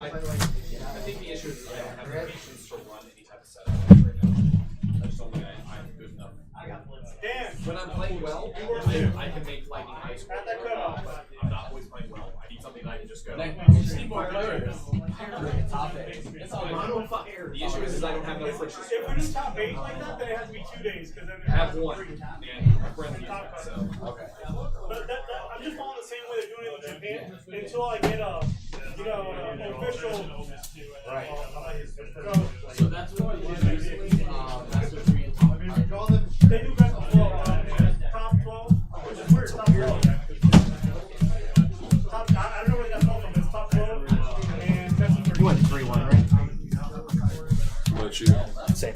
think the issue is I don't have the patience to run any type of setup right now. I just don't think I'm good enough. When I'm playing well, I can make lightning ice work, but I'm not always playing well. I need something that I can just go. Top 8. It's all fire. The issue is I don't have enough friction. If we do top 8 like that, then it has to be 2 days. Because then I have 1, and my friend uses that, so. Okay. But I'm just following the same way they're doing it in Japan until I get an official. Right. So that's what it is usually. Master 3 and top 5. They do best of 12. Top 12, which is weird. Top 12. I don't know where they got from. It's top 12 and best of 3. You went 3-1, right? What about you? Same.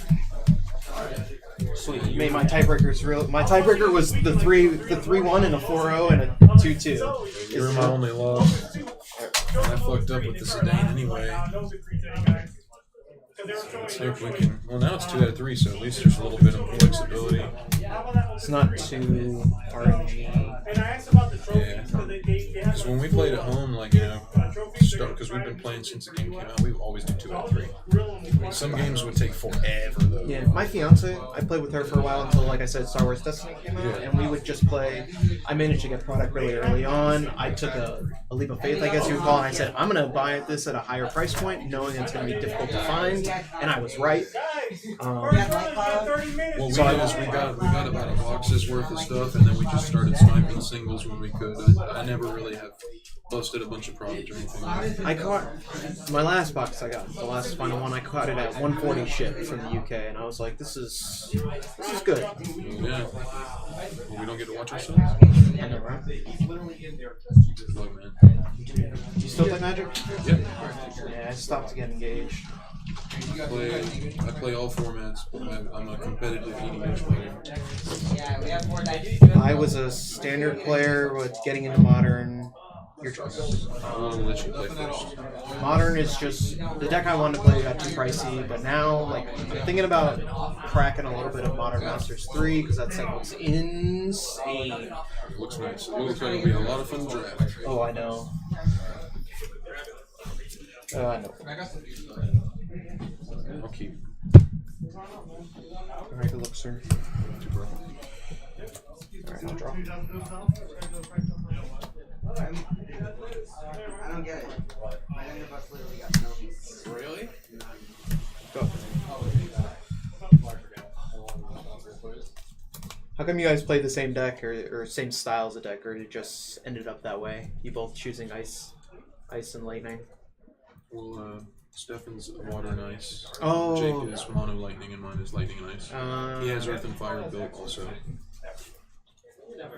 Sweet. You made my tiebreakers real. My tiebreaker was the 3-1 and a 4-0 and a 2-2. You were my only loss. I fucked up with the sedan anyway. Let's see if we can. Well, now it's 2 out of 3, so at least there's a little bit of flexibility. It's not too RNG. And I asked about the trophies Yeah. because they Because when we played at home, like, you know, because we've been playing since the game came out, we always do 2 out of 3. Some games would take forever, though. Yeah, my fiance, I played with her for a while until, like I said, Star Wars Destiny came out, and we would just play. I managed to get product really early on. I took a leap of faith, I guess you would call it, and I said, I'm going to buy this at a higher price point, knowing it's going to be difficult to find, and I was right. Well, we got about a box's worth of stuff, and then we just started sniping singles when we could. I never really have busted a bunch of product or anything. I caught my last box I got, the last final one, I caught it at 140 ship from the UK, and I was like, this is good. Yeah. Well, we don't get to watch ourselves? I know, right? Good luck, man. Do you still play Magic? Yep. Yeah, I stopped to get engaged. I play all formats, but I'm a competitive EDH player. I was a standard player with getting into Modern. Your choice. I'll let you play first. Modern is just the deck I wanted to play got too pricey, but now like I'm thinking about cracking a little bit of Modern Masters 3 because that set looks insane. It looks nice. It looks like it'll be a lot of fun to draft. Oh, I know. I know. I'll keep. Alright, good luck, sir. Alright, I'll draw. I don't get it. My younger bus literally got no. Really? Go. How come you guys played the same deck or same styles of deck, or it just ended up that way? You both choosing ice and lightning. Well, Stefan's water and ice. Oh. Jake is mono lightning and mine is lightning and ice. He has earth and fire built also.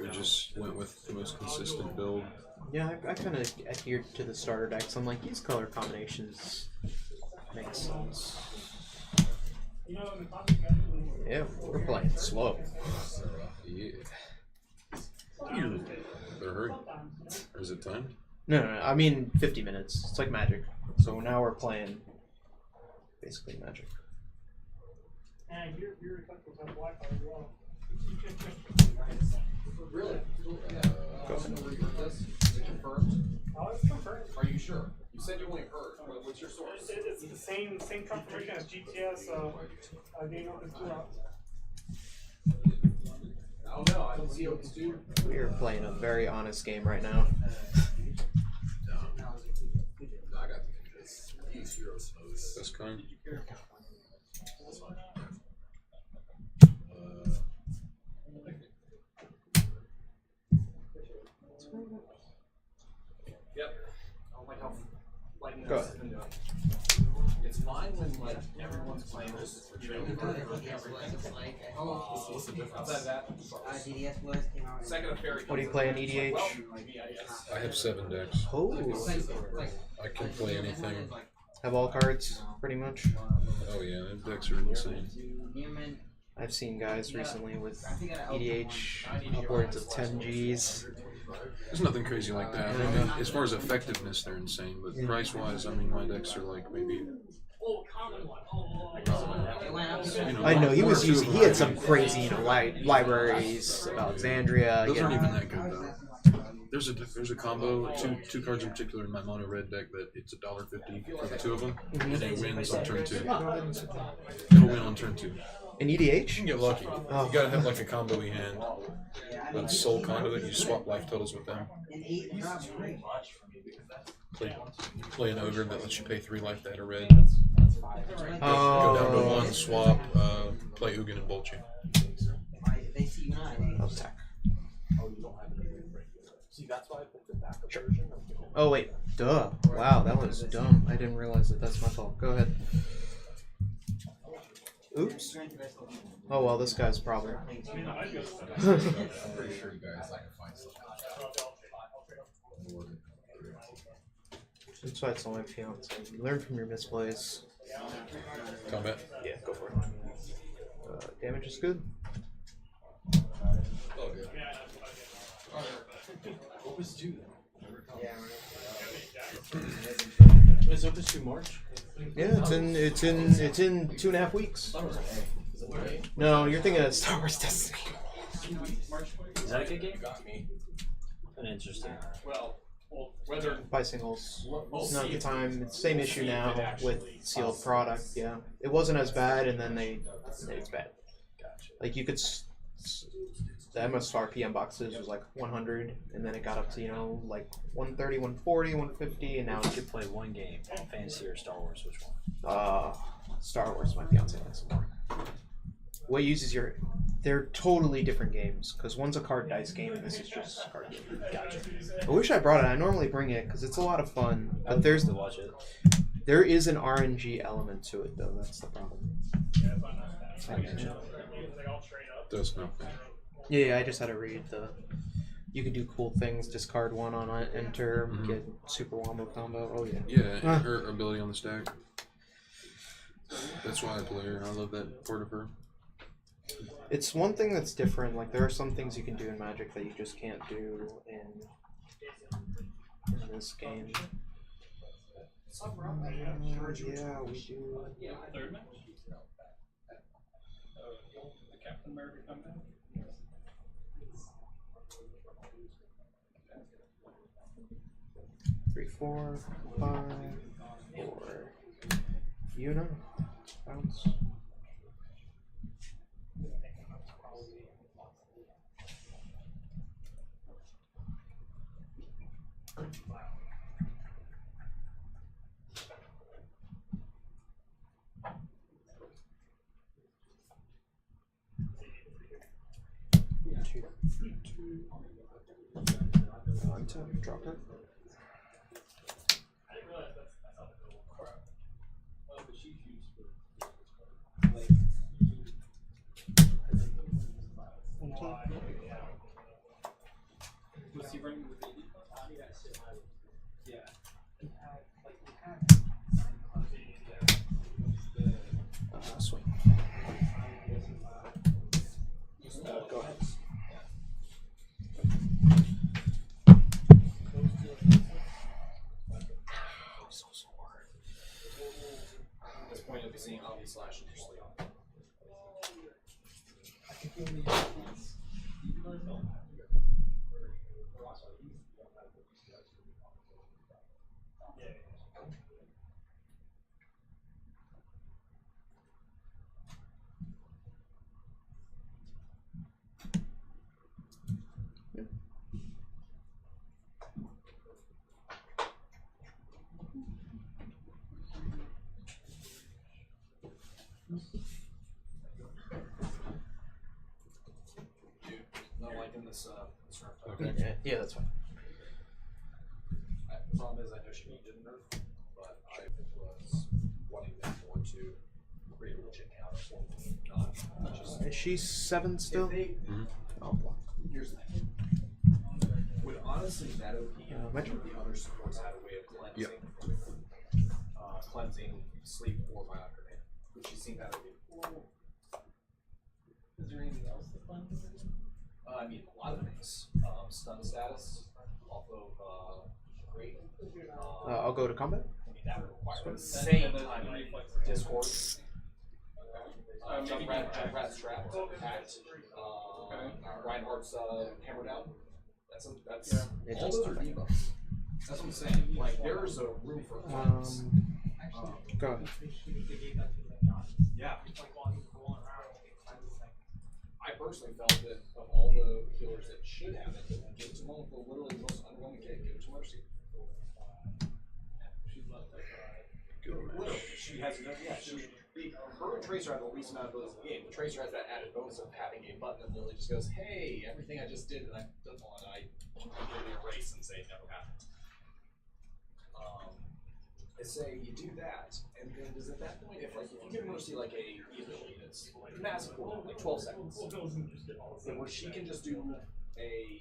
We just went with the most consistent build. Yeah, I kind of adhered to the starter decks. I'm like, these color combinations make sense. Yeah, we're playing slow. Yeah. Better hurry. Or is it time? No, I mean 50 minutes. It's like Magic. So now we're playing basically Magic. And your receptacles have Wi-Fi as well. Really? Go ahead. Is it confirmed? Oh, it's confirmed. Are you sure? You said you only heard. What's your source? It's the same confirmation as GTS. Game Opus 2 out. Oh no, I don't see Opus 2. We are playing a very honest game right now. I got this. That's kind. Yep. I don't like how lightning Go is ahead. doing. It's fine when like everyone's playing this. You know, what's the difference? Outside of that, DDS was came out. second of fairy. What do you play in EDH? I have 7 decks. Oh, I can play anything. have all cards, pretty much. Oh yeah, the decks are insane. I've seen guys recently with EDH upwards of 10 Gs. There's nothing crazy like that. I mean, as far as effectiveness, they're insane. But price-wise, I mean, my decks are like maybe. I know he one or was two using. of He them had some crazy, libraries of Alexandria. Those Yeah. aren't even that good though. There's a combo, two cards in particular in my mono red deck that it's $1.50 for the two of them, and it wins on turn 2. It'll win on turn 2. An EDH? You can get lucky. You gotta have like a combo-y hand. But Soul Conduit, you swap life totals with them. Play an ogre that lets you pay 3 life to add a red. Go down to 1, swap, play Ugin and bolt you. Attack. Oh wait, duh. Wow, that was dumb. I didn't realize that. That's my fault. Go ahead. Oops. Oh well, this guy's probably. That's why it's only fiance. You learn from your misplays. Combat? Yeah, go for it. Damage is good. Oh, good. Opus 2. Yeah. Is Opus 2 March? Yeah, it's in 2.5 weeks. No, you're thinking of Star Wars Destiny. Is that a good game? An interesting. Buy singles. Not the time. It's the same issue now with sealed product. Yeah, it wasn't as bad, and then they made it bad. Like you could, the MSRP on boxes was like 100, and then it got up to like 130, 140, 150, and now You should play one game. Fantasy or Star Wars? Which one? Star Wars. My fiance likes it more. What uses your? They're totally different games because one's a card dice game and this is just a card game. Gotcha. I wish I brought it. I normally bring it because it's a lot of fun. But To watch it. there is an RNG element to it though. That's the problem. Does nothing. Yeah, I just had to read the. You could do cool things. Discard one on enter. Get super wombo combo. Oh yeah. Yeah, and her ability on the stack. That's why I play her. I love that part of her. It's one thing that's different. Like there are some things you can do in Magic that you just can't do in this game. Yeah, we do. Captain America come in? 3, 4, 5, 4. You know. Bounce. Untap, drop it. Was he running with 80? Swing. Go ahead. So sore. At this point, you'll be seeing Omni Slash in your sleep. Not liking this round. Okay. Yeah, that's fine. The problem is I know she needed a nerf, but I was wanting them more to create a legit counter for me, not just. Is she 7 still? Oh, block. Here's the thing. Would honestly that OP Metro? the other supports had a way of cleansing, Yep. Cleansing sleep or my afternoon. Would she seen that OP? Is there anything else that fun? I mean, a lot of things. Stun status off of great. I'll go to combat. I mean, that would require the same time Discord. Junkrat's trapped at Reinhardt's hammer down. That's It all does those are nothing. debuffs. That's what I'm saying. Like there's a room for cleanse. Go ahead. Yeah. I personally felt that of all the healers that should have it, give it to one with literally the most underwhelming kick. Give it to Mercy. Literally, she has no. Yeah, her and Tracer have the least amount of abilities in the game. The Tracer has that added bonus of having a button that literally just goes, "Hey, everything I just did and I don't want, I completely erase and say it never happened." They say you do that, and then does at that point, if you give Mercy like a ability that's massive, like 12 seconds, then where she can just do a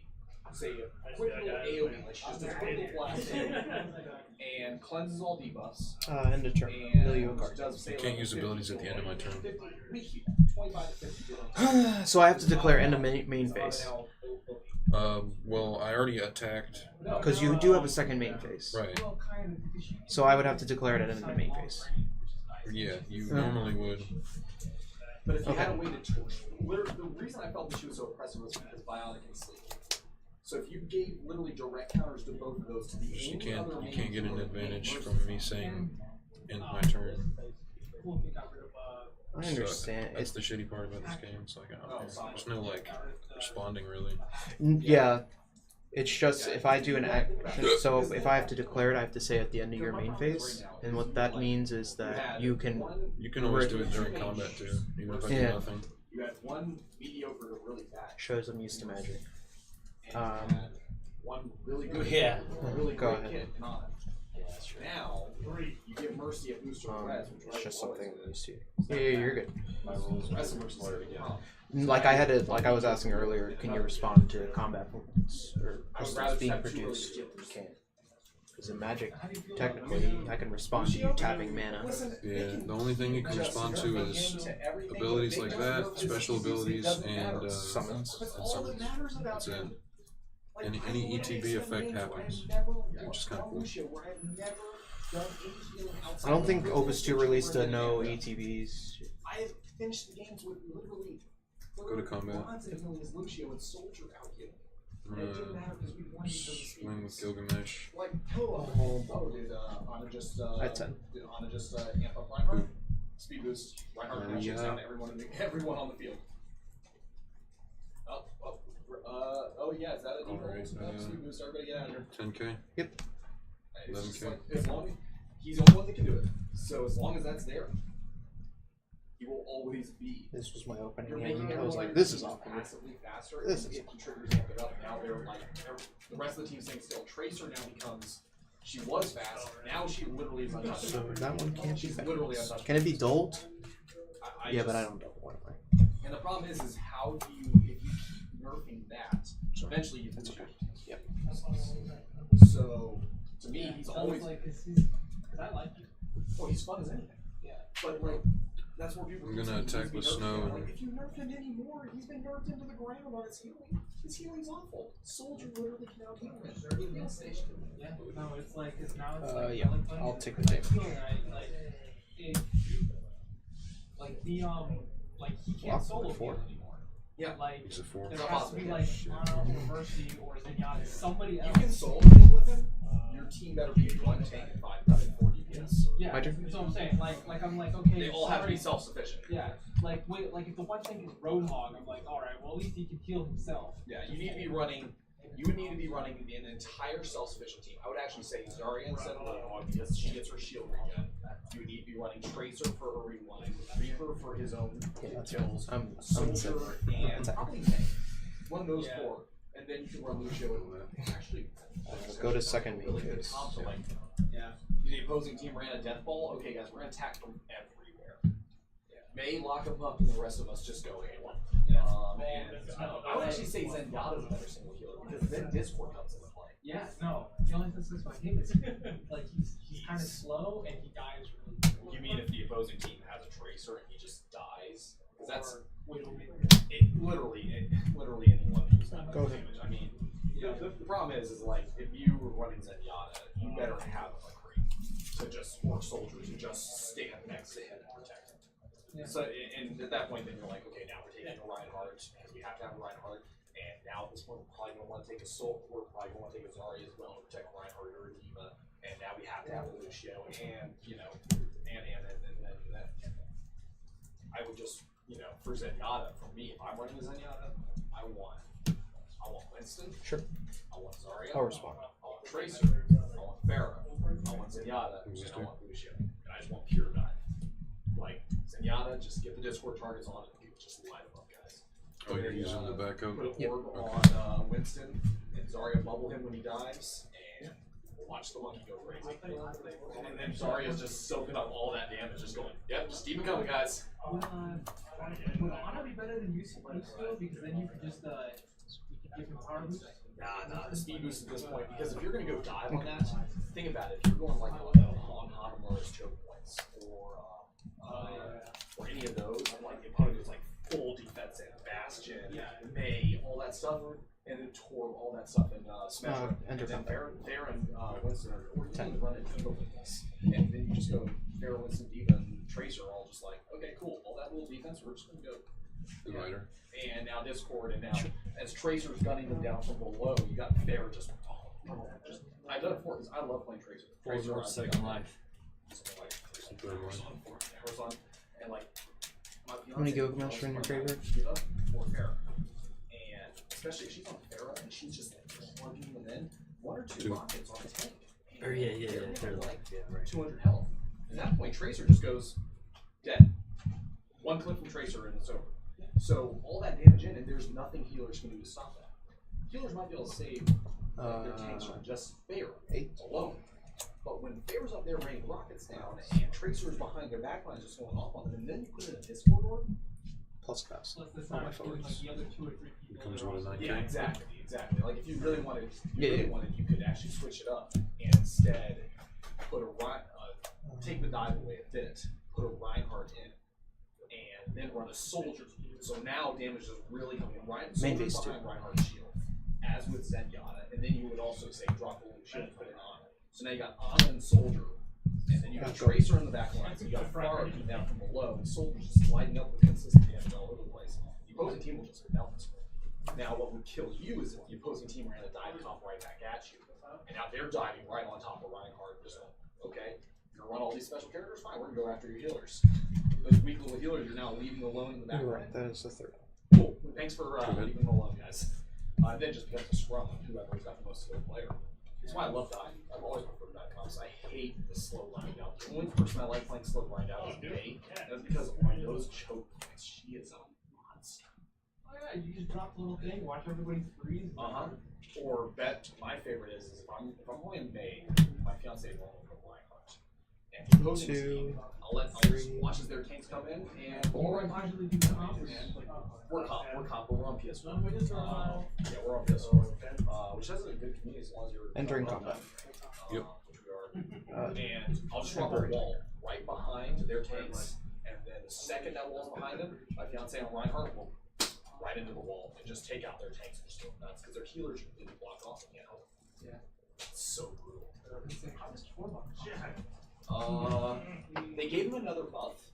quick little AoE, like she just does a quick little blast and cleanses all debuffs. End of turn. And Mill you a card. does I can't use abilities at the end of my turn. 25 to 50. So I have to declare end of main phase. Well, I already attacked. Because you do have a second main phase. Right. So I would have to declare it at end of main phase. Yeah, you normally would. But if you had a way to the reason I felt that she was so oppressive was because Bionic can sleep. So if you gave literally direct counters to both of those to the You can't get an advantage from me saying end my turn. I understand. So that's the shitty part about this game. It's like there's no like responding really. Yeah. It's just if I do an act. So if I have to declare it, I have to say at the end of your main phase. And what that means is that you can. You can always do it during combat too, even if I do nothing. You had one mediocre to really bad. Shows I'm used to magic. One really good, really Go great ahead. kid. Not. Now you give Mercy a booster of res, which It's just something I'm used to. Yeah, You're good. the rest of Mercy's there again. Like I had to, like I was asking earlier, can you respond to combat points or I would crystals rather being have two produced? You early can't. Because in Magic, technically, I can respond to you tapping mana. Yeah, the only thing you can respond to is abilities like that, special abilities, and Summons. That's it. Any ETB effect happens, which is kind of cool. I don't think Opus 2 released a no ETBs. I have finished the games with literally Go to combat. Lucio and Soldier out here. I'm gonna swing with Gilgamesh. Like, did Anna just At 10. Did Anna just amp up Reinhardt? Speed boost. Reinhardt crashes down everyone everyone on the field. Oh yeah, is that a default? Alright, Speed boost, everybody get out of here. 10k. Yep. It's just 11K. like, as long as he's the only one that can do it. So as long as that's there, he will always be. This was my opening You're game. making I was everyone like, this is team awkward. massively faster. This If is he triggers amp it up, now they're like the rest of the team staying still. Tracer now becomes she was fast. Now she literally is untouchable. So that one can't be She's fast. literally untouchable. Can it be dulled? Yeah, but I just- don't double one way. And the problem is how do you if you keep nerfing that, eventually you lose your team. Yep. So to me, he's always because I like you. oh he's fun as anything. Yeah. But like that's where people. I'm gonna attack with snow. Like, if you nerf him anymore, he's been nerfed into the ground on his healing. His healing's awful. Soldier literally cannot heal him. Heal station. Yeah. No, it's like it's now it's Yeah, I'll take the damage. Like it, like the like he can't Lock solo with 4. heal anymore. Yeah. Like He's a 4. there has to be like Anna or Mercy or Zenyatta, somebody You else. can solo heal with him. Your team better be one tank and 4 DPS. Yeah, My turn? that's what I'm saying. Like I'm like okay. They all have to be sorry. self-sufficient. Yeah, like wait, like if the one thing is Roadhog, I'm like, all right, well at least he can heal himself. Yeah, you need to be running. You would need to be running an entire self-sufficient team. I would actually say Zarya instead of Roadhog because she gets her shield regen. You would need to be running Tracer for her rewind, Reaper for his own kills, I'm Soldier, and probably May. One of those Yeah. 4, and then you can run Lucio and actually. Go to second main really good phase. comp to like. Yeah. The opposing team ran a death ball. Okay, guys, we're gonna attack from everywhere. May lock them up, and the rest of us just go A1. Yeah. And I would actually say Zenyatta's a better single healer because then Discord comes into play. Yeah, no. The only thing is about him is like he's kind of slow and he dies really quickly. You mean if the opposing team has a Tracer and he just dies? Because that's literally anyone who's not Go damage. ahead. I mean, the problem is like if you were running Zenyatta, you better have a McCree to just or Soldier to just stand next to him and protect him. Yeah. So and at that point, then you're like, okay, now we're taking a Reinhardt because we have to have a Reinhardt, and now at this point, we're probably going to want to take a Soul. We're probably going to want to take a Zarya as well to protect Reinhardt or a Diva. And now we have to have a Lucio, and then I would just, for Zenyatta, for me, if I'm running a Zenyatta, I want Winston. Sure. I want Zarya. I'll respond. I want Tracer. I want Pharah. I want Zenyatta. And I want Lucio. And I just want pure dive. Like Zenyatta, just get the Discord targets on it. People just light them up, guys. Oh, you're using the backup? Put an orb on Winston, and Zarya bubble him when he dives, and watch the monkey go crazy. And then Zarya's just soaking up all that damage, just going, yep, just keep it coming, guys. Would Ana be better than Lucio because then you could just give him power boost? Nah, the speed boost at this point, because if you're going to go dive on that, think about it. If you're going like on Hanamura's choke points, or any of those, like the opponent goes like full defense and Bastion, May, all that stuff, and then Torb, all that stuff, and Smash. And then Baron, Winston, or you can run into both of this. And then you just go Baron, Winston, Diva, and Tracer, all just like, okay, cool, all that little defense, we're just going to go. Divider. And now Discord, and now as Tracer's gunning them down from below, you got Fair just I've done it before because I love playing Tracer. Tracer on Second Life. And like, How many Gilgamesh are in your favorite? Or Farah. And especially if she's on Farah and she's just like plunging them in, 1 or 2 rockets on a tank. Yeah. They're like 200 health. At that point, Tracer just goes dead. 1 clip from Tracer and it's over. So all that damage in, and there's nothing healers can do to stop that. Healers might be able to save their tanks from just Fair alone. But when Fair's up there raining rockets down and Tracer's behind their backlines just going off on them, and then you put in a Discord orb. Plus fast. All my favorites. The other 2 or 3 people. Becomes what a 9K. Yeah, exactly. Like if you really wanted, you could actually switch it up and instead put take the dive away a bit, put a Reinhardt in, and then run a soldier. So now damage is really coming in. Soldier behind Reinhardt's shield, as with Zenyatta, and then you would also say drop the shield and put it on. So now you got Ana and Soldier, and then you got Tracer in the back line, so you got Farah coming down from below, and Soldier's just lighting up with consistent damage all over the place. The opposing team will just melt. Now what would kill you is if the opposing team ran a dive comp right back at you, and now they're diving right on top of Reinhardt, just like, okay, you're gonna run all these special characters, fine, we're gonna go after your healers. Those weak little healers you're now leaving alone in the back line. That is the third. Cool, thanks for leaving them alone, guys. Then just becomes a scrum of whoever's got the most skilled player. That's why I love dive. I've always preferred dive comps. I hate the slow grind out. The only person I like playing slow grind out is May. That's because on those choke points, she is a monster. Oh yeah, you just drop the little thing, watch everybody freeze. Or bet my favorite is if I'm playing May, my fiance won't go Reinhardt. And the opposing team, I'll just watch as their tanks come in and we're comp, but we're on PS1. Yeah, we're on PS4. Which has a good community as long as you're entering combat. Yep. Which we are. And I'll just drop a wall right behind their tanks, and then the second that wall's behind them, my fiance on Reinhardt will right into the wall and just take out their tanks and just go nuts because their healers are completely blocked off and can't help. Yeah. It's so brutal. They gave him another buff.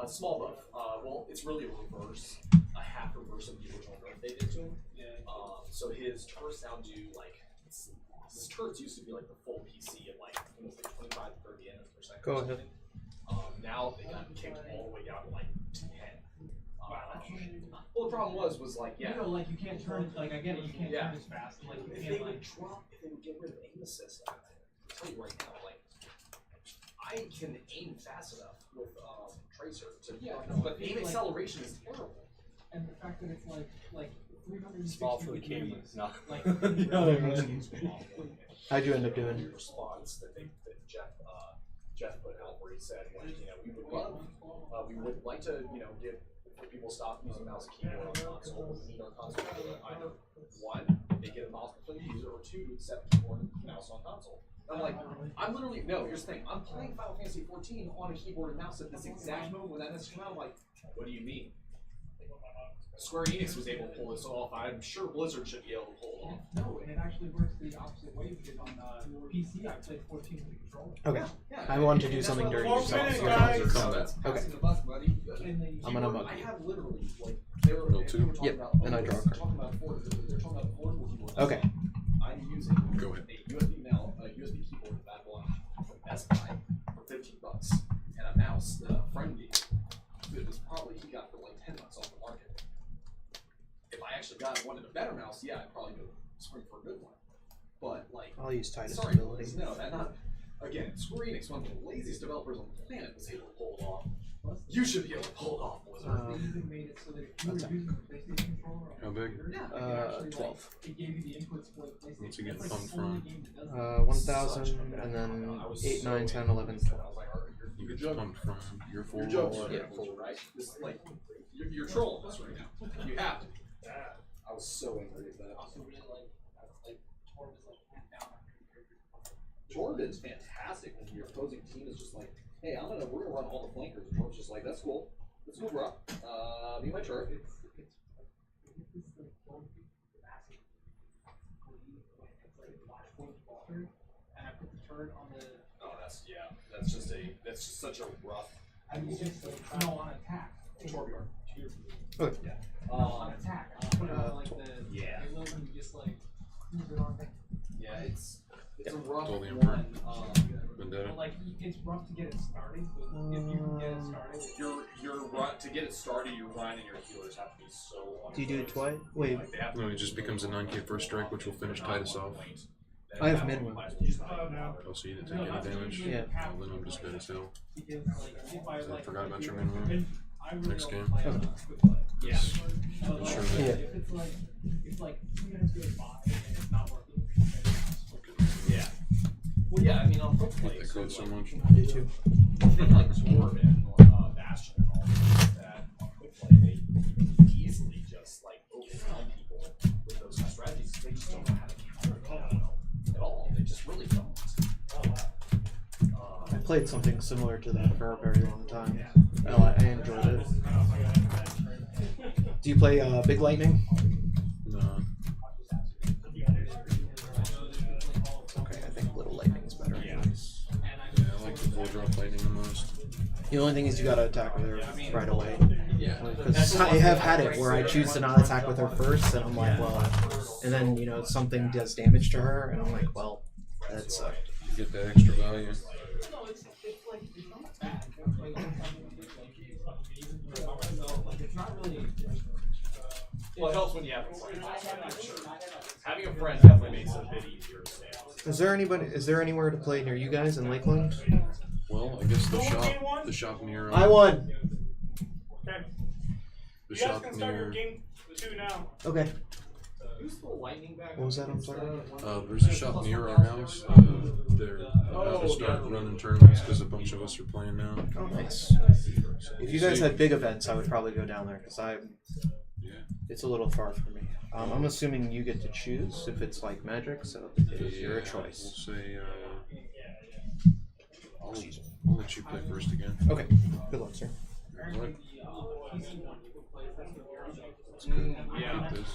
Small buff. Well, it's really a reverse, a half reverse of the original nerf they did to him. So his turrets now do like his turrets used to be like the full PC at like 25 to 30 ends per second. Go ahead. Now they got kicked all the way down to like 10. Well, the problem was like You know, like you can't turn. Like I get it, you can't turn as fast. Like you if can't they like. if they would get rid of aim assist, I'll tell you right now, like I can aim fast enough with Tracer but aim acceleration is terrible. And the fact that it's like 360 Small for the degrees, camera. No. Like You know what I mean? How'd you end up doing? The response that Jeff put out where he said, we would like to, give people stop using mouse and keyboard on console. We need our console to either 1, make it a mouse for the user, or 2, set keyboard and mouse on console. I'm like, here's the thing. I'm playing Final Fantasy 14 on a keyboard and mouse at this exact moment when that message came out. I'm like, what do you mean? Square Enix was able to pull this off. I'm sure Blizzard should be able to pull it off. No, and it actually works the opposite way because on PC I played 14 with the controller. Okay. I wanted to do something during your Combat. Okay. I'm gonna mug I you. have literally like they were Mill 2? Yep, and I draw a card. They're talking about affordable keyboards. Okay. I'm using Go ahead. a USB keyboard with that one from Best Buy for $15 and a mouse that a friend gave me. It was probably he got for like $10 off the market. If I actually wanted a better mouse, yeah, I'd probably go spring for a good one. But like, I'll use Titus sorry, ability. Blizzard, no, that not. Again, Square Enix, one of the laziest developers on the planet, was able to pull it off. You should be able to pull it off, Blizzard. They even made it so that if you were using the PlayStation controller, How big? yeah, 12. it gave you the inputs for the PlayStation. What's he getting It's pumped the only from? game that does that. 1,000, and then 8, 9, 10, 11, 12. You get pumped from your full Your joke's wall. yeah, full, right? This, like, you're trolling us right now. You have to. I was so angry at that. Torb is fantastic when your opposing team is just like, hey, we're gonna run all the flankers. And Torb's just like, that's cool, bro. Be my turret. And I put the turret on the. Oh, that's just such a rough. I mean, just like, no, on attack. Torbjorn. Okay. Yeah. On attack. I put it on like the. Yeah. It wasn't just like. Move it on. Yeah, it's a rough Totally one. Vendetta. But like, it's rough to get it started. But if you can get it started, Your run to get it started. Your run and your healers have to be so. Do you do it twice? Wait, Like, they have to No, it just becomes a 9k first strike, which will finish Titus off. I have mid one. Oh, so you didn't take any damage? Yeah. Oh, then I'm just dead as hell. because like, if I I like. forgot about your min one. I really Next don't game. play on quick play. Yeah. But, like, Sure. Yeah. if like 2 minutes goes by and it's not working, Yeah. Well, yeah. I mean, on quick I play, hate that code so much. I do too. like Torb and Bastion and all that, that on quick play, they easily just like overwhelm people with those kind of strategies. They just don't know how to counter them at all. They just really don't. I played something similar to that for a very long time. I enjoyed it. Do you play Big Lightning? No. Okay, I think Little Lightning's better. Yeah. Yeah, I like the full drop lightning the most. The only thing is you gotta attack with her right away. Yeah. Because I have had it where I choose to not attack with her first, and I'm like, well, and then something does damage to her, and I'm like, well, that sucked. You get that extra value. no, it's like it's not bad. Like it's not really. Well, it helps when you have a friend. Sure. Having a friend definitely makes it a bit easier to stay on. Is there anywhere to play near you guys in Lakeland? Well, I guess the shop near. I won. Okay. The You guys shop can start your near. game 2 now. Okay. Use the lightning back. What was that? I'm sorry. There's a shop near our house. They're about to start running tournaments because a bunch of us are playing now. Oh, nice. If you guys had big events, I would probably go down there because Yeah. it's a little far for me. I'm assuming you get to choose if it's like Magic, so it is your We'll choice. say. I'll let you play first again. Okay. Good luck, sir. What? Yeah. This.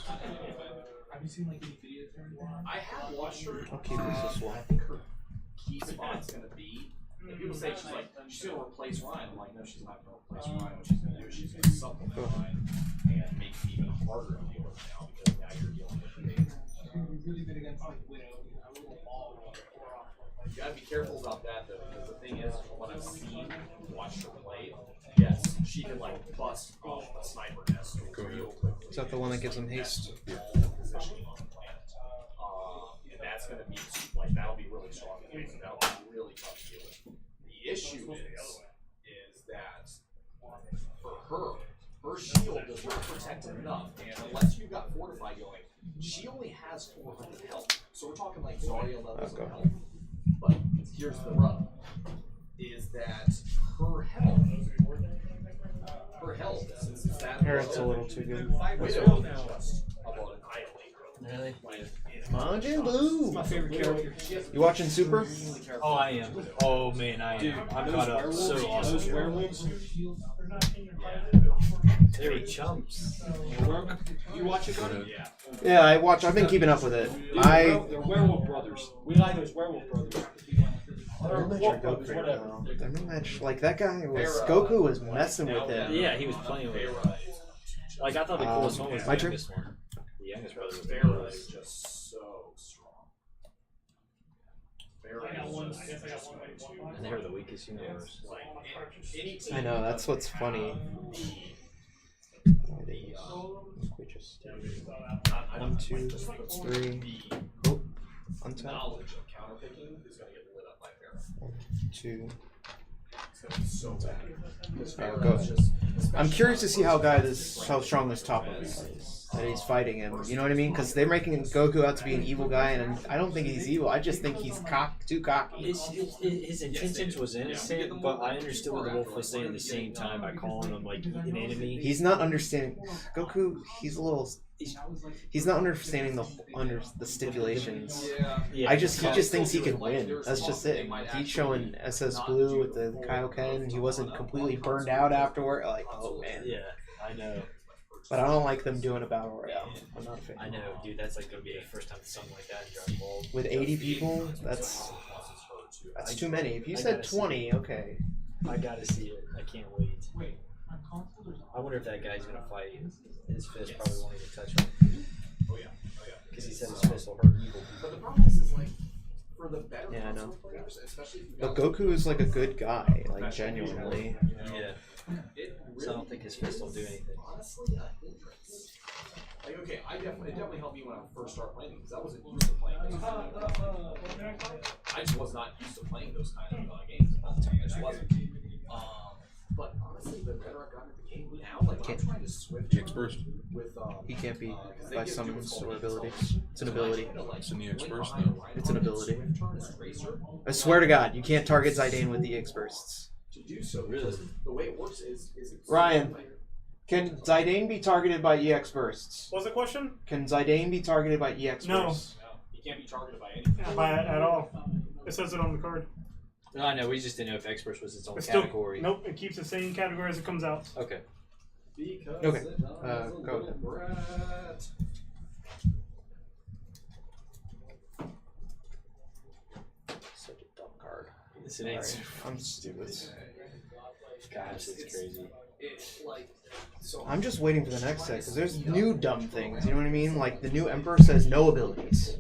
Have you seen like any videos or anything? I have watched her. I'll keep this as well. I think her key spot's gonna be. And people say she's gonna replace Ryan. I'm like, no, she's not gonna replace Ryan. What she's gonna do is she's gonna supplement Ryan and make it even harder to deal with now because now you're dealing with the data. She's gonna be really good against like Widow. I will ball off. You gotta be careful about that though, because the thing is, from what I've seen and watched her play, yes, she can like bust off a sniper nest real quickly. Is that the one that gives them haste? Positioning on the planet. And that's gonna be like that'll be really strong. That'll be really tough to deal with. The issue is that for her shield does not protect enough, and unless you've got Fortify going, she only has 400 health. So we're talking like Zarya levels of health. But here's the rub: is that her health, since it's that Here, it's a little too good. Widow just about annihilate her. Really? Like, in Majin Buu. My favorite character. You watching Super? Oh, I am. Oh man, I am. I'm caught up. So awesome. werewolves. They were chumps. You watch it, Go yeah. Yeah, I watch. I've been keeping up with it. They're werewolf brothers. We like those werewolf brothers. Their match or Goku now. Their match, like that guy was Goku was messing with him. Yeah, he was playing with it. Like I thought the coolest one was my the turn? youngest one. The youngest brother was the Pharaoh coolest. is just so strong. I got one. I guess I got one. And they were the weakest universe. I know, that's what's funny. We just 1, 2, 3. Oh, untap. Knowledge of counterpicking is going to get lit up by Pharaoh. 1, 2. It's going to be so bad. Because Pharaoh go is ahead. just, I'm curious to see how how strong this top of is. That he's fighting him. You know what I mean? Because they're making Goku out to be an evil guy, and I don't think he's evil. I just think he's too cocky. His intentions was innocent, but I understood what the wolf was saying at the same time by calling him like an enemy. He's not understanding Goku. He's a little. He's not understanding the stipulations. Yeah. He just thinks he can win. That's just it. He's showing SS Blue with the Kaioken. He wasn't completely burned out afterward. Like, oh man. Yeah, I know. But I don't like them doing a battle royale. I'm not a fan. I know, dude. That's like gonna be the first time something like that in Dragon Ball. With 80 people, that's too many. If you said 20, okay. I gotta see it. I can't wait. I wonder if that guy's gonna fight. His fist probably won't even touch him. oh yeah. Because he said his fist will hurt evil But the people. problem is like, for the better Yeah, I know. console players, especially if you But got, Goku is like a good guy, like genuinely. Yeah. it So I don't think his fist will do anything. honestly a hindrance. Like, okay, it definitely helped me when I first started playing because I wasn't used to playing those kind of I just was not used to playing those kind of games. I just wasn't. But honestly, the better I've gotten at the game now, like when I'm trying to switch EX Burst. with He can't be by summons or abilities. It's an ability. It's an EX Burst though. It's an ability. I swear to God, you can't target Zidane with the EX bursts. to do so because the way it works is it's Ryan. Can Zidane be targeted by EX bursts? What's the question? Can Zidane be targeted by EX No. bursts? you can't be targeted by anything. By at all. It says it on the card. No, I know. We just didn't know if Experts was its own It's still, category. nope, it keeps the same category as it comes out. Okay. Because Okay, it does go ahead. Brat. Such a dumb card. It's an answer. I'm stupid. Gosh, it's crazy. It's like so I'm just waiting for the next set because there's new dumb things. You know what I mean? Like the new Emperor says no abilities.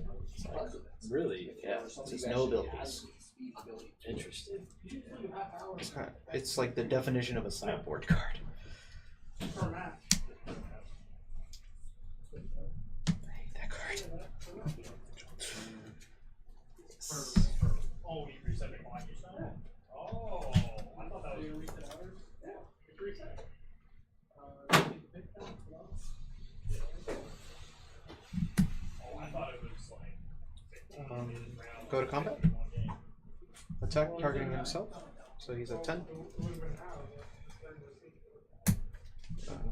Really? Yeah, it says no abilities. Interesting. It's like the definition of a sideboard card. I hate that card. Oh, you reset it on yourself? Oh, I thought that was your reset others. Yeah, it's reset. Oh, I thought it was like. Go to combat. Attack targeting himself. So he's at 10.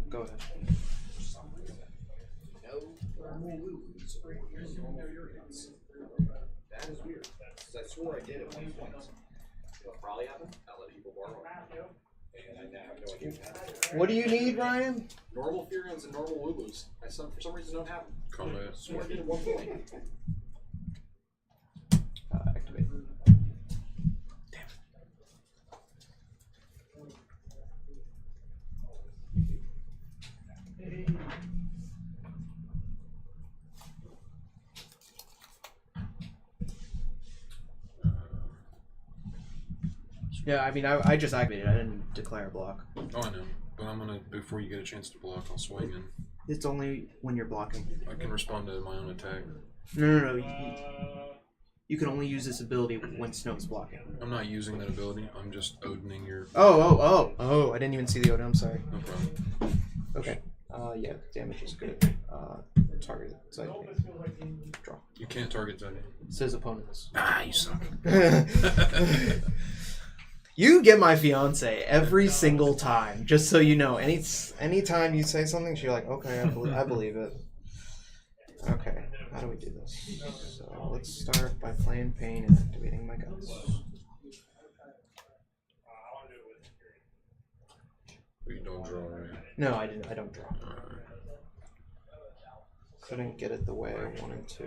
Go ahead. that is weird. I swore I did at one point. What probably happened? I let people borrow it. And I have no idea what happened. What do you need, Ryan? Normal Furions and normal Woobos. I for some reason don't have them. Combat. I swore I did at one point. Activate. Yeah, I mean, I just activated. I didn't declare a block. Oh, I know. But I'm gonna, before you get a chance to block, I'll swing in. It's only when you're blocking. I can respond to my own attack. No. You can only use this ability when Snow's blocking. I'm not using that ability. I'm just Odining your. Oh! I didn't even see the Odin. I'm sorry. No problem. Okay. Yeah, damage is good. Target side. Draw. You can't target that. Says opponents. Ah, you suck. You get my fiance every single time, just so you know. Anytime you say something, she's like, okay, I believe it. Okay. how do we do this? So let's start by playing Pain and activating my guts. But you don't draw, right? No, I didn't. I don't draw. Couldn't get it the way I wanted to.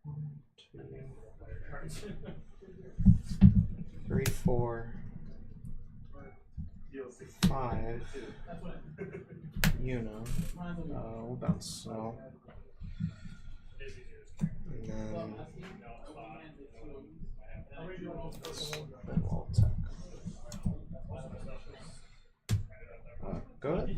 1, 2, 3, 4, 5. We'll bounce snow. And then we'll attack. Go ahead.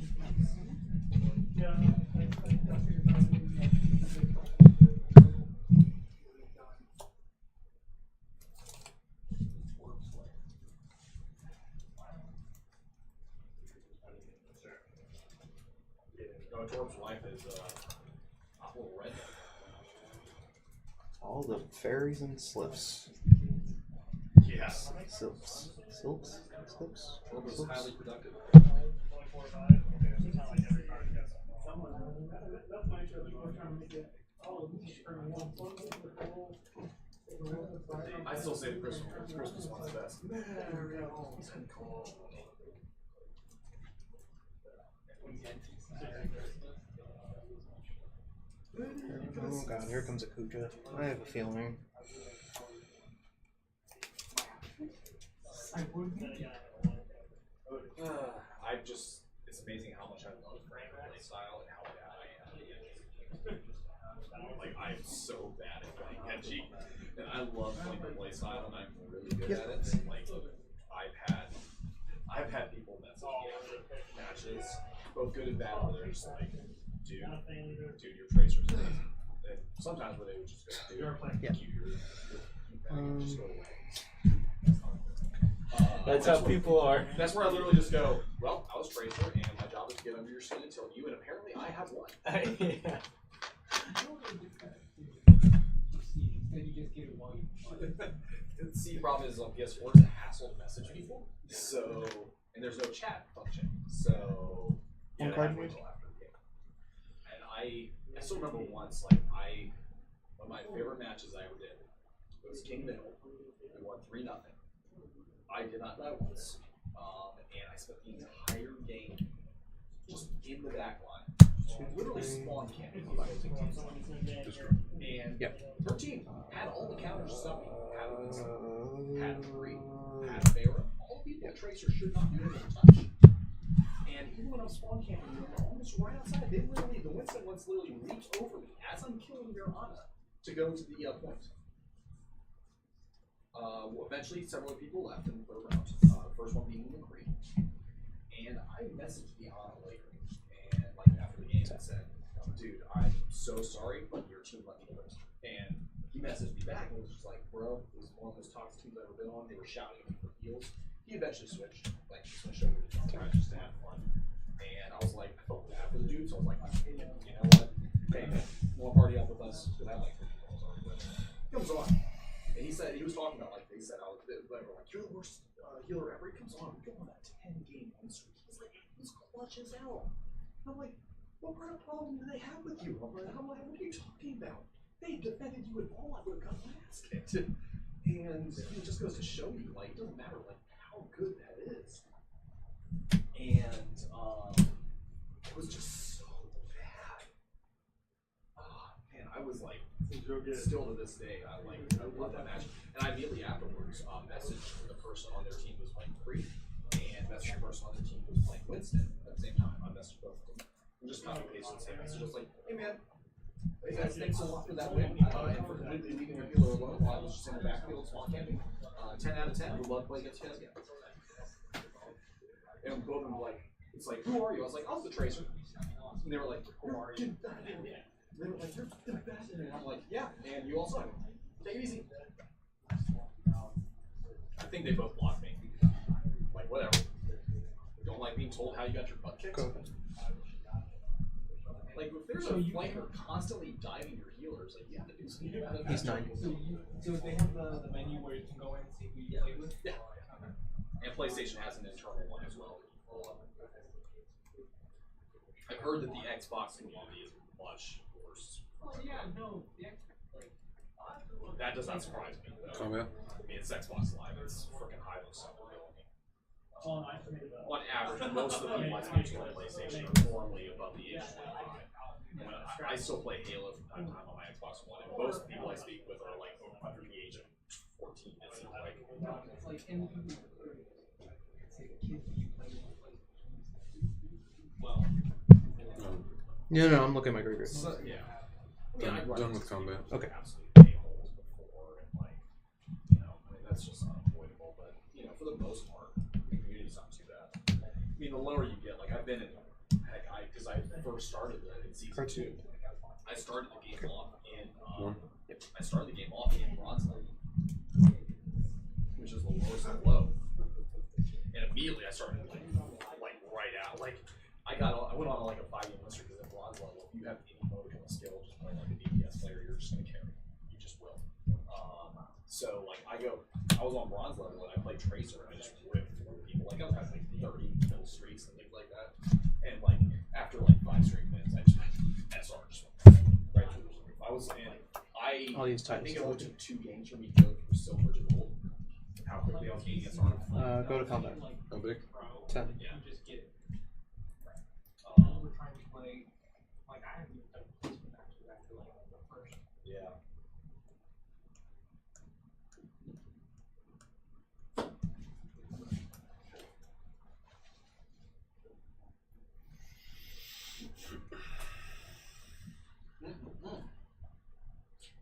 Torp's life is a little red. All the fairies and slips. Yes. Silks. Silks? Slips? Torp is highly productive. I still say the Christmas one's the best. Oh god, here comes a Kuja. I have a feeling. It's amazing how much I love Frank play style and how bad I am. Like, I'm so bad at playing Genji. And I love playing the play style and I'm really good at it. Like, I've had people message me after matches, both good and bad, where they're just like, dude, your tracer's amazing. And sometimes where they would just go, dude, just go away. That's how people are. That's where I literally just go, well, I was Tracer, and my job is to get under your skin and tell you, and apparently I have one. Yeah. See, the problem is on PS4, it's a hassle to message people, so, and there's no chat function, so, you One gotta card wait move? till after the game. And I still remember once, like, one of my favorite matches I ever did was King Middle. We won 3-0. I did not die once, and I spent the entire game just in the back line, literally spawn camping. And her team had all the counters to stop me. Had a Winston, had a Free, had a Pharah. All the people Tracer should not be able to touch. And even when I'm spawn camping, they're almost right outside. The Winston ones literally leap over me as I'm killing their Ana to go to the point. Eventually, several people left in the third round. The first one being McCree. And I messaged the Ana later, and like after the game, I said, "Dude, I'm so sorry, but your team let me do it." And he messaged me back and was just like, "Bro, this is one of those toxic teams I've ever been on. They were shouting at me for heals." He eventually switched, like switched over to Counter just to have fun. And I was like, I felt bad for the dude, so I was like, "You know what? Hey, want to party up with us?" Because I like he comes on. And he said, he was talking about, like, they said, whatever, like, you're the worst healer ever. He comes on, we go on a 10-game win streak. He's like, he's clutch as hell. And I'm like, what kind of problem do they have with you? I'm like, what are you talking about? They defended you at all. I would have got my ass kicked. And it just goes to show you, like, it doesn't matter, like, how good that is. And it was just so bad. Oh, man, I was like, still to this day, I love that match. And I immediately afterwards messaged the person on their team who was playing Free, and messaged the person on their team who was playing Winston at the same time. I messaged both of them. And just copy pasted the same message. Just like, hey man, hey guys, thanks a lot for that win, and for completely leaving your healer alone while I was just in the backfield small camping. 10 out of 10. Would love to play against you guys again. And both of them were like, it's like, who are you? I was like, I was the Tracer. And they were like, who are you? They were like, you're the best. And I'm like, yeah, and you also take it easy. I think they both blocked me. Like, whatever. Don't like being told how you got your butt kicked. Like, if there's a flanker constantly diving your healers, like, you have to do something about it. He's 9. So they have the menu where you can go in and see who you play with? Yeah. And PlayStation has an internal one as well. I heard that the Xbox community is much worse. That does not surprise me. Though. Combat. I mean, it's Xbox Live. It's freaking highly supplemental. Oh, nice to meet you. On average, most of the people I speak to on PlayStation are normally above the age of 25. When I still play Halo from time to time on my Xbox One, and most people I speak with are like under the age of 14. It seems like. Well, No, I'm looking at my graveyard. so, yeah. Yeah, Done with combat. Okay. Absolutely a-holes before, and like, you know, I mean that's just unavoidable. But you know, for the most part, the community's not too bad. I mean, the lower you get, like I've been in, heck, because I first started in season 2. I started the game off in. I started the game off in bronze level, which is the lowest of low. And immediately I started like right out. Like I went on like a 5-game win streak because at bronze level, if you have any modicum of skill, just playing like a DPS player, you're just gonna carry. You just will. So like I was on bronze level and I played Tracer and I just ripped through people. Like I was having like 30 kill streaks and things like that. And like after like 5 straight minutes, I just SR just went right through the roof. I was in. All these I titles. think it only took 2 games for me to go through silver to gold. How quickly I was gaining SR. Go to combat. How big? 10. Yeah. Yeah.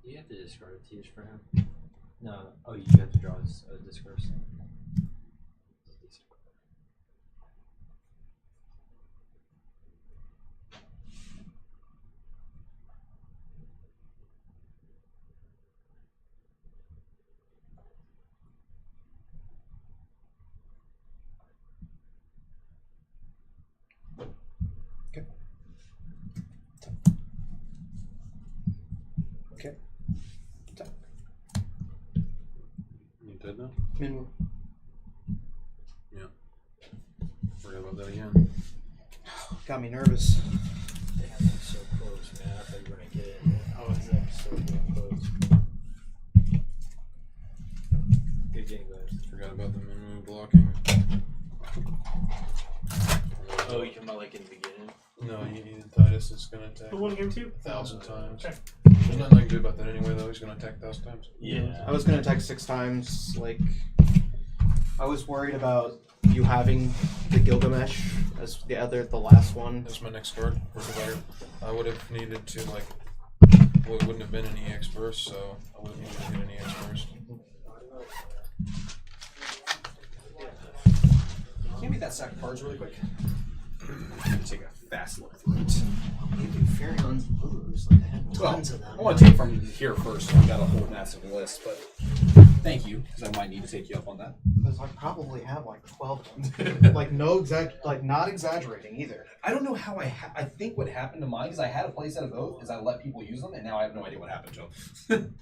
You have to discard a Tears for him. No. Oh, you have to draw a discard. Okay. You dead now? Min. Yeah. Forgot about that again. Got me nervous. Damn, that's so close, man. I thought you were gonna get it. I was like so damn close. Good game, guys. Forgot about the minimum blocking. Oh, you talking about like in the beginning? No, you needed Titus. It's gonna attack Who won game 2? 1,000 times. Okay. There's nothing I can do about that anyway, though. He's gonna attack 1,000 times. Yeah. I was gonna attack 6 times. Like, I was worried about you having the Gilgamesh as the last one. That's my next card. I would have needed to like. Well, it wouldn't have been an EX burst, so I wouldn't need to get an EX burst. Can you make that sack of cards really quick? Take a fast look through it. You do Fairyland's blues. Like, I have tons of them. I want to take from here first. I've got a whole massive list, but thank you, because I might need to take you up on that. Because I probably have like 12 of them. Like, not exaggerating either. I don't know how I think what happened to mine, because I had a playset of both, is I let people use them, and now I have no idea what happened to them.